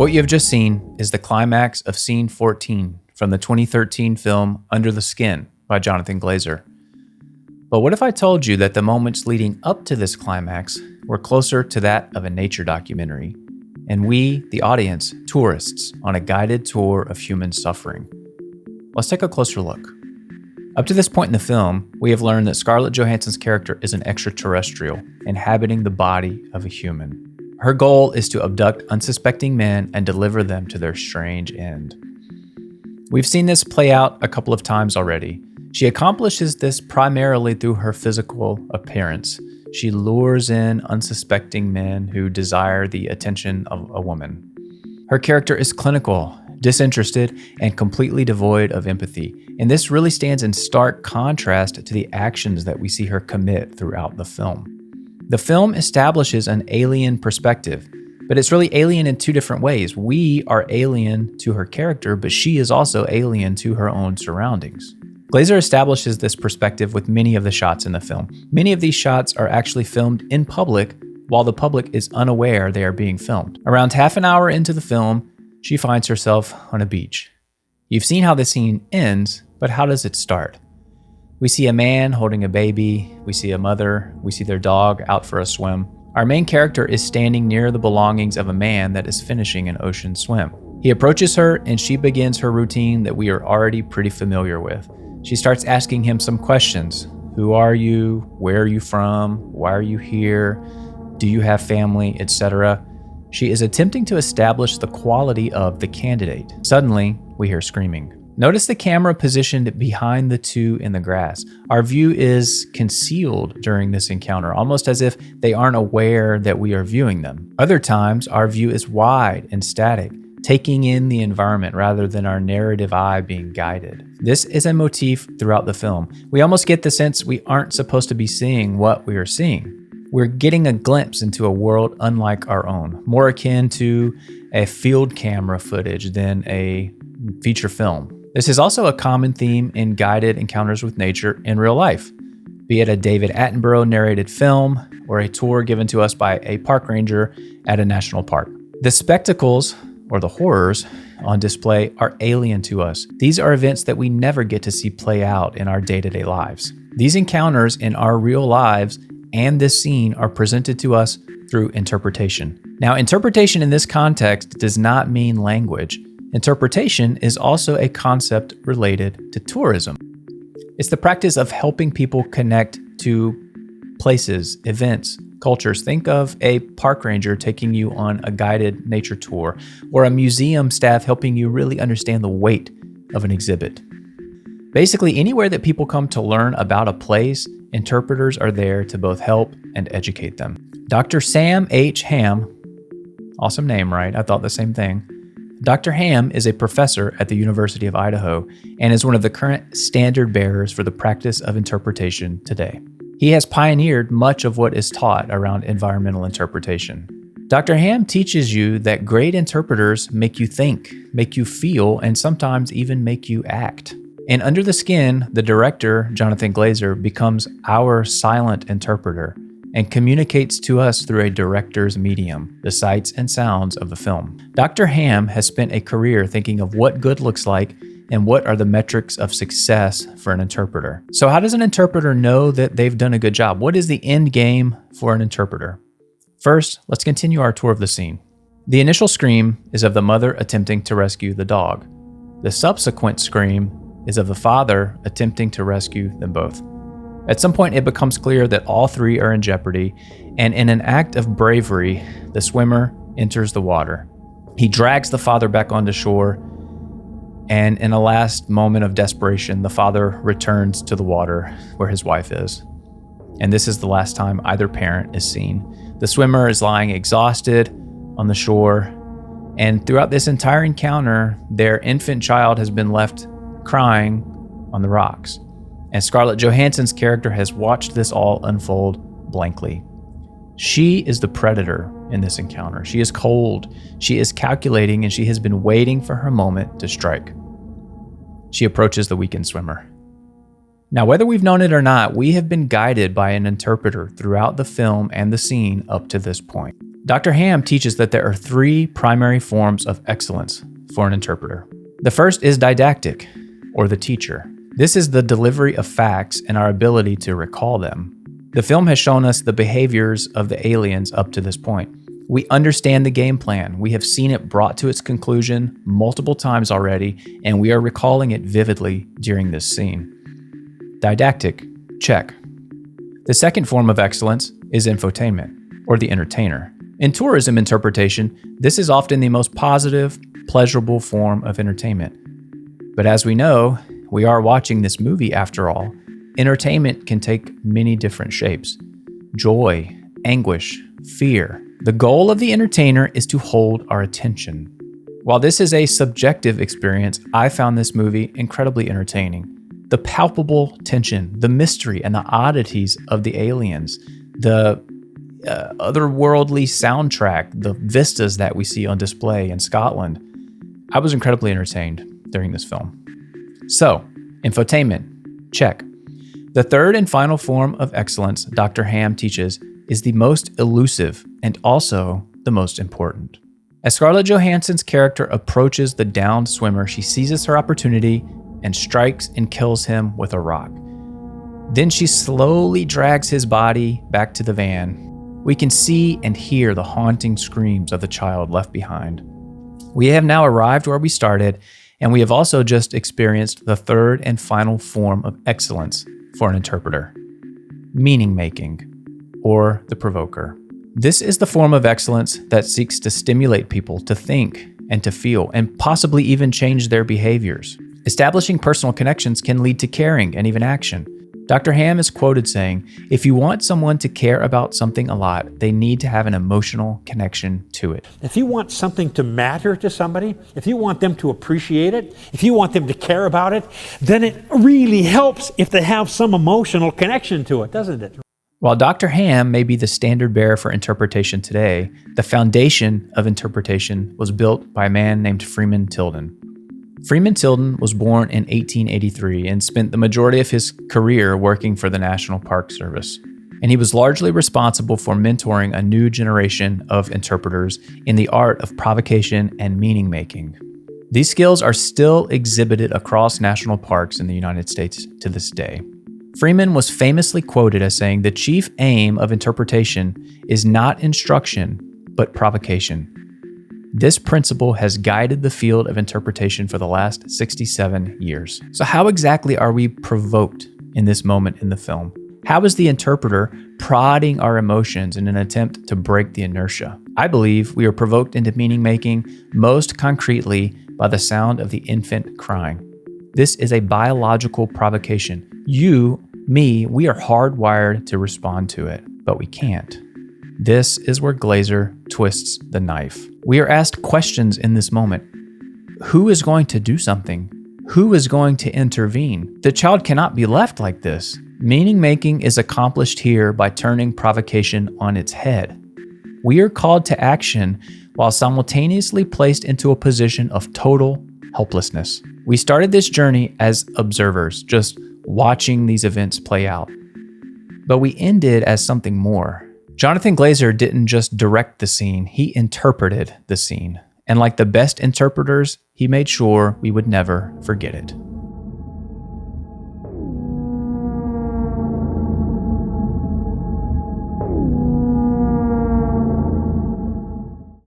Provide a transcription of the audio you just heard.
What you have just seen is the climax of scene 14 from the 2013 film Under the Skin by Jonathan Glazer. But what if I told you that the moments leading up to this climax were closer to that of a nature documentary, and we, the audience, tourists on a guided tour of human suffering? Let's take a closer look. Up to this point in the film, we have learned that Scarlett Johansson's character is an extraterrestrial, inhabiting the body of a human. Her goal is to abduct unsuspecting men and deliver them to their strange end. We've seen this play out a couple of times already. She accomplishes this primarily through her physical appearance. She lures in unsuspecting men who desire the attention of a woman. Her character is clinical, disinterested, and completely devoid of empathy, and this really stands in stark contrast to the actions that we see her commit throughout the film. The film establishes an alien perspective, but it's really alien in two different ways. We are alien to her character, but she is also alien to her own surroundings. Glazer establishes this perspective with many of the shots in the film. Many of these shots are actually filmed in public, while the public is unaware they are being filmed. Around half an hour into the film, she finds herself on a beach. You've seen how the scene ends, but how does it start? We see a man holding a baby, we see a mother, we see their dog out for a swim. Our main character is standing near the belongings of a man that is finishing an ocean swim. He approaches her and she begins her routine that we are already pretty familiar with. She starts asking him some questions. Who are you? Where are you from? Why are you here? Do you have family, etc.? She is attempting to establish the quality of the candidate. Suddenly, we hear screaming. Notice the camera positioned behind the two in the grass. Our view is concealed during this encounter, almost as if they aren't aware that we are viewing them. Other times, our view is wide and static, taking in the environment rather than our narrative eye being guided. This is a motif throughout the film. We almost get the sense we aren't supposed to be seeing what we are seeing. We're getting a glimpse into a world unlike our own, more akin to a field camera footage than a feature film. This is also a common theme in guided encounters with nature in real life, be it a David Attenborough narrated film or a tour given to us by a park ranger at a national park. The spectacles, or the horrors, on display are alien to us. These are events that we never get to see play out in our day-to-day lives. These encounters in our real lives and this scene are presented to us through interpretation. Now, interpretation in this context does not mean language. Interpretation is also a concept related to tourism. It's the practice of helping people connect to places, events, cultures. Think of a park ranger taking you on a guided nature tour, or a museum staff helping you really understand the weight of an exhibit. Basically, anywhere that people come to learn about a place, interpreters are there to both help and educate them. Dr. Sam H. Ham, awesome name, right? I thought the same thing. Dr. Ham is a professor at the University of Idaho and is one of the current standard bearers for the practice of interpretation today. He has pioneered much of what is taught around environmental interpretation. Dr. Ham teaches you that great interpreters make you think, make you feel, and sometimes even make you act. In Under the Skin, the director, Jonathan Glazer, becomes our silent interpreter and communicates to us through a director's medium, the sights and sounds of the film. Dr. Ham has spent a career thinking of what good looks like and what are the metrics of success for an interpreter. So how does an interpreter know that they've done a good job? What is the end game for an interpreter? First, let's continue our tour of the scene. The initial scream is of the mother attempting to rescue the dog. The subsequent scream is of the father attempting to rescue them both. At some point, it becomes clear that all three are in jeopardy, and in an act of bravery, the swimmer enters the water. He drags the father back onto shore, and in a last moment of desperation, the father returns to the water where his wife is. And this is the last time either parent is seen. The swimmer is lying exhausted on the shore, and throughout this entire encounter, their infant child has been left crying on the rocks. And Scarlett Johansson's character has watched this all unfold blankly. She is the predator in this encounter. She is cold, she is calculating, and she has been waiting for her moment to strike. She approaches the weakened swimmer. Now, whether we've known it or not, we have been guided by an interpreter throughout the film and the scene up to this point. Dr. Ham teaches that there are three primary forms of excellence for an interpreter. The first is didactic, or the teacher. This is the delivery of facts and our ability to recall them. The film has shown us the behaviors of the aliens up to this point. We understand the game plan. We have seen it brought to its conclusion multiple times already, and we are recalling it vividly during this scene. Didactic, check. The second form of excellence is infotainment, or the entertainer. In tourism interpretation, this is often the most positive, pleasurable form of entertainment. But as we know, we are watching this movie after all. Entertainment can take many different shapes. Joy, anguish, fear. The goal of the entertainer is to hold our attention. While this is a subjective experience, I found this movie incredibly entertaining. The palpable tension, the mystery, and the oddities of the aliens, the otherworldly soundtrack, the vistas that we see on display in Scotland. I was incredibly entertained during this film. So, infotainment, check. The third and final form of excellence Dr. Ham teaches is the most elusive and also the most important. As Scarlett Johansson's character approaches the downed swimmer, she seizes her opportunity and strikes and kills him with a rock. Then she slowly drags his body back to the van. We can see and hear the haunting screams of the child left behind. We have now arrived where we started, and we have also just experienced the third and final form of excellence for an interpreter: meaning making, or the provoker. This is the form of excellence that seeks to stimulate people to think and to feel, and possibly even change their behaviors. Establishing personal connections can lead to caring and even action. Dr. Ham is quoted saying, "If you want someone to care about something a lot, they need to have an emotional connection to it." If you want something to matter to somebody, if you want them to appreciate it, if you want them to care about it, then it really helps if they have some emotional connection to it, doesn't it? While Dr. Ham may be the standard bearer for interpretation today, the foundation of interpretation was built by a man named Freeman Tilden. Freeman Tilden was born in 1883 and spent the majority of his career working for the National Park Service. And he was largely responsible for mentoring a new generation of interpreters in the art of provocation and meaning making. These skills are still exhibited across national parks in the United States to this day. Freeman was famously quoted as saying, "The chief aim of interpretation is not instruction, but provocation." This principle has guided the field of interpretation for the last 67 years. So how exactly are we provoked in this moment in the film? How is the interpreter prodding our emotions in an attempt to break the inertia? I believe we are provoked into meaning making most concretely by the sound of the infant crying. This is a biological provocation. You, me, we are hardwired to respond to it, but we can't. This is where Glazer twists the knife. We are asked questions in this moment. Who is going to do something? Who is going to intervene? The child cannot be left like this. Meaning making is accomplished here by turning provocation on its head. We are called to action while simultaneously placed into a position of total helplessness. We started this journey as observers, just watching these events play out. But we ended as something more. Jonathan Glazer didn't just direct the scene, he interpreted the scene. And like the best interpreters, he made sure we would never forget it.